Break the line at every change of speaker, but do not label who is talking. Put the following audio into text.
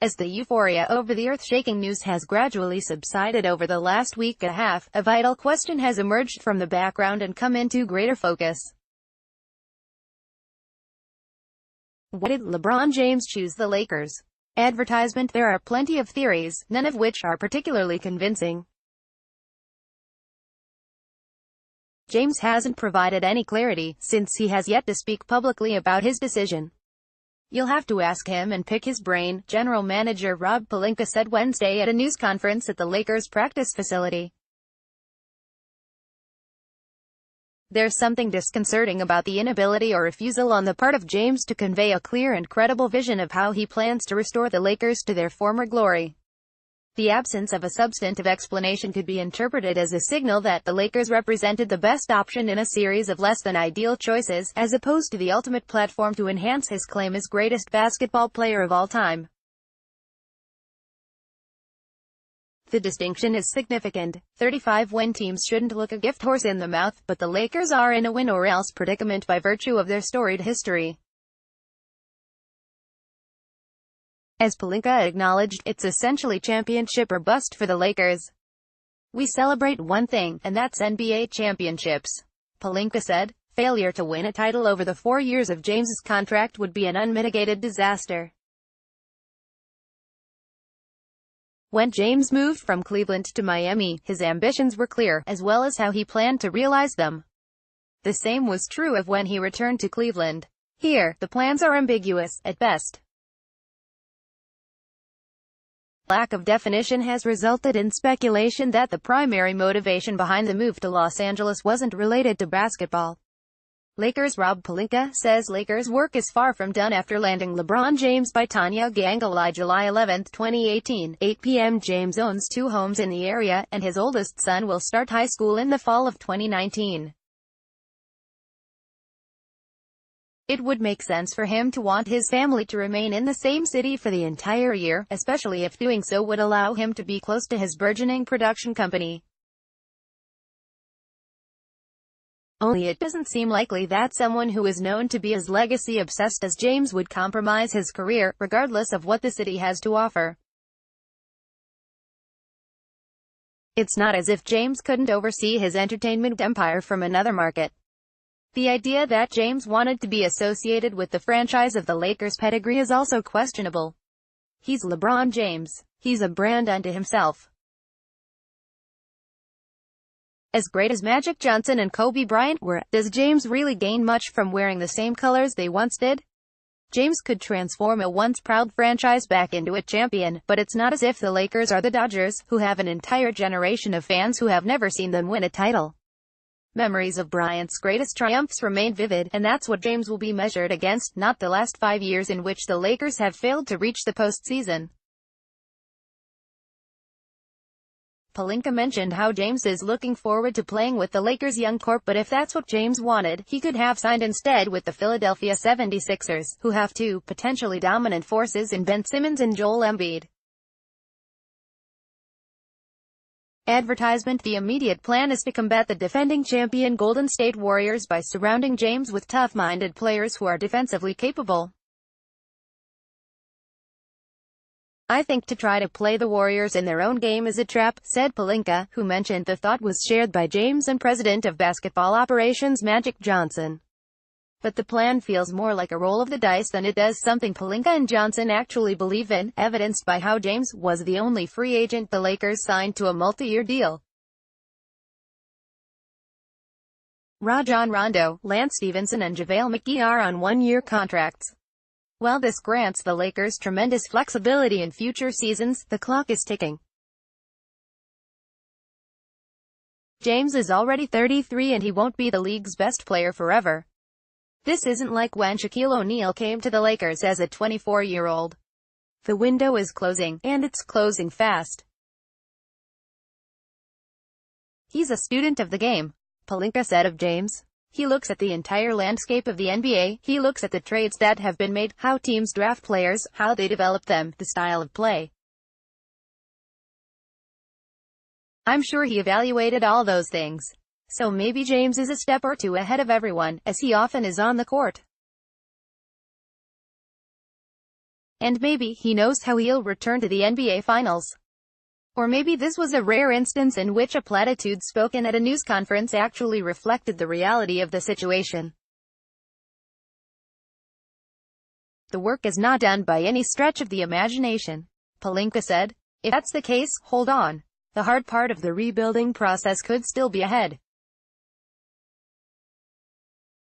As the euphoria over the earth-shaking news has gradually subsided over the last week and a half, a vital question has emerged from the background and come into greater focus. Why did LeBron James choose the Lakers? Advertisement. There are plenty of theories, none of which are particularly convincing. James hasn't provided any clarity, since he has yet to speak publicly about his decision. "You'll have to ask him and pick his brain," general manager Rob Pelinka said Wednesday at a news conference at the Lakers' practice facility. "There's something disconcerting about the inability or refusal on the part of James to convey a clear and credible vision of how he plans to restore the Lakers to their former glory. The absence of a substantive explanation could be interpreted as a signal that the Lakers represented the best option in a series of less-than-ideal choices, as opposed to the ultimate platform to enhance his claim as greatest basketball player of all time. The distinction is significant. 35-win teams shouldn't look a gift horse in the mouth, but the Lakers are in a win-or-else predicament by virtue of their storied history." As Pelinka acknowledged, it's essentially championship or bust for the Lakers. "We celebrate one thing, and that's NBA championships," Pelinka said. Failure to win a title over the 4 years of James's contract would be an unmitigated disaster. When James moved from Cleveland to Miami, his ambitions were clear, as well as how he planned to realize them. The same was true of when he returned to Cleveland. Here, the plans are ambiguous, at best. Lack of definition has resulted in speculation that the primary motivation behind the move to Los Angeles wasn't related to basketball. Lakers Rob Pelinka says Lakers work is far from done after landing LeBron James by Tanya Ganguli July 11, 2018, 8 p.m. James owns 2 homes in the area, and his oldest son will start high school in the fall of 2019. It would make sense for him to want his family to remain in the same city for the entire year, especially if doing so would allow him to be close to his burgeoning production company. Only it doesn't seem likely that someone who is known to be as legacy-obsessed as James would compromise his career, regardless of what the city has to offer. It's not as if James couldn't oversee his entertainment empire from another market. The idea that James wanted to be associated with the franchise of the Lakers' pedigree is also questionable. He's LeBron James. He's a brand unto himself. As great as Magic Johnson and Kobe Bryant were, does James really gain much from wearing the same colors they once did? James could transform a once proud franchise back into a champion, but it's not as if the Lakers are the Dodgers, who have an entire generation of fans who have never seen them win a title. Memories of Bryant's greatest triumphs remain vivid, and that's what James will be measured against, not the last 5 years in which the Lakers have failed to reach the postseason. Pelinka mentioned how James is looking forward to playing with the Lakers' young corp, but if that's what James wanted, he could have signed instead with the Philadelphia 76ers, who have 2 potentially dominant forces in Ben Simmons and Joel Embiid. Advertisement. The immediate plan is to combat the defending champion Golden State Warriors by surrounding James with tough-minded players who are defensively capable. "I think to try to play the Warriors in their own game is a trap," said Pelinka, who mentioned the thought was shared by James and President of Basketball Operations Magic Johnson. But the plan feels more like a roll of the dice than it does something Pelinka and Johnson actually believe in, evidenced by how James was the only free agent the Lakers signed to a multi-year deal. Rajon Rondo, Lance Stevenson and JaVale McGee are on 1-year contracts. While this grants the Lakers tremendous flexibility in future seasons, the clock is ticking. James is already 33 and he won't be the league's best player forever. This isn't like when Shaquille O'Neal came to the Lakers as a 24-year-old. The window is closing, and it's closing fast. He's a student of the game, Pelinka said of James. He looks at the entire landscape of the NBA, he looks at the trades that have been made, how teams draft players, how they develop them, the style of play. I'm sure he evaluated all those things. So maybe James is a step or 2 ahead of everyone, as he often is on the court. And maybe he knows how he'll return to the NBA Finals. Or maybe this was a rare instance in which a platitude spoken at a news conference actually reflected the reality of the situation. The work is not done by any stretch of the imagination, Pelinka said. If that's the case, hold on. The hard part of the rebuilding process could still be ahead.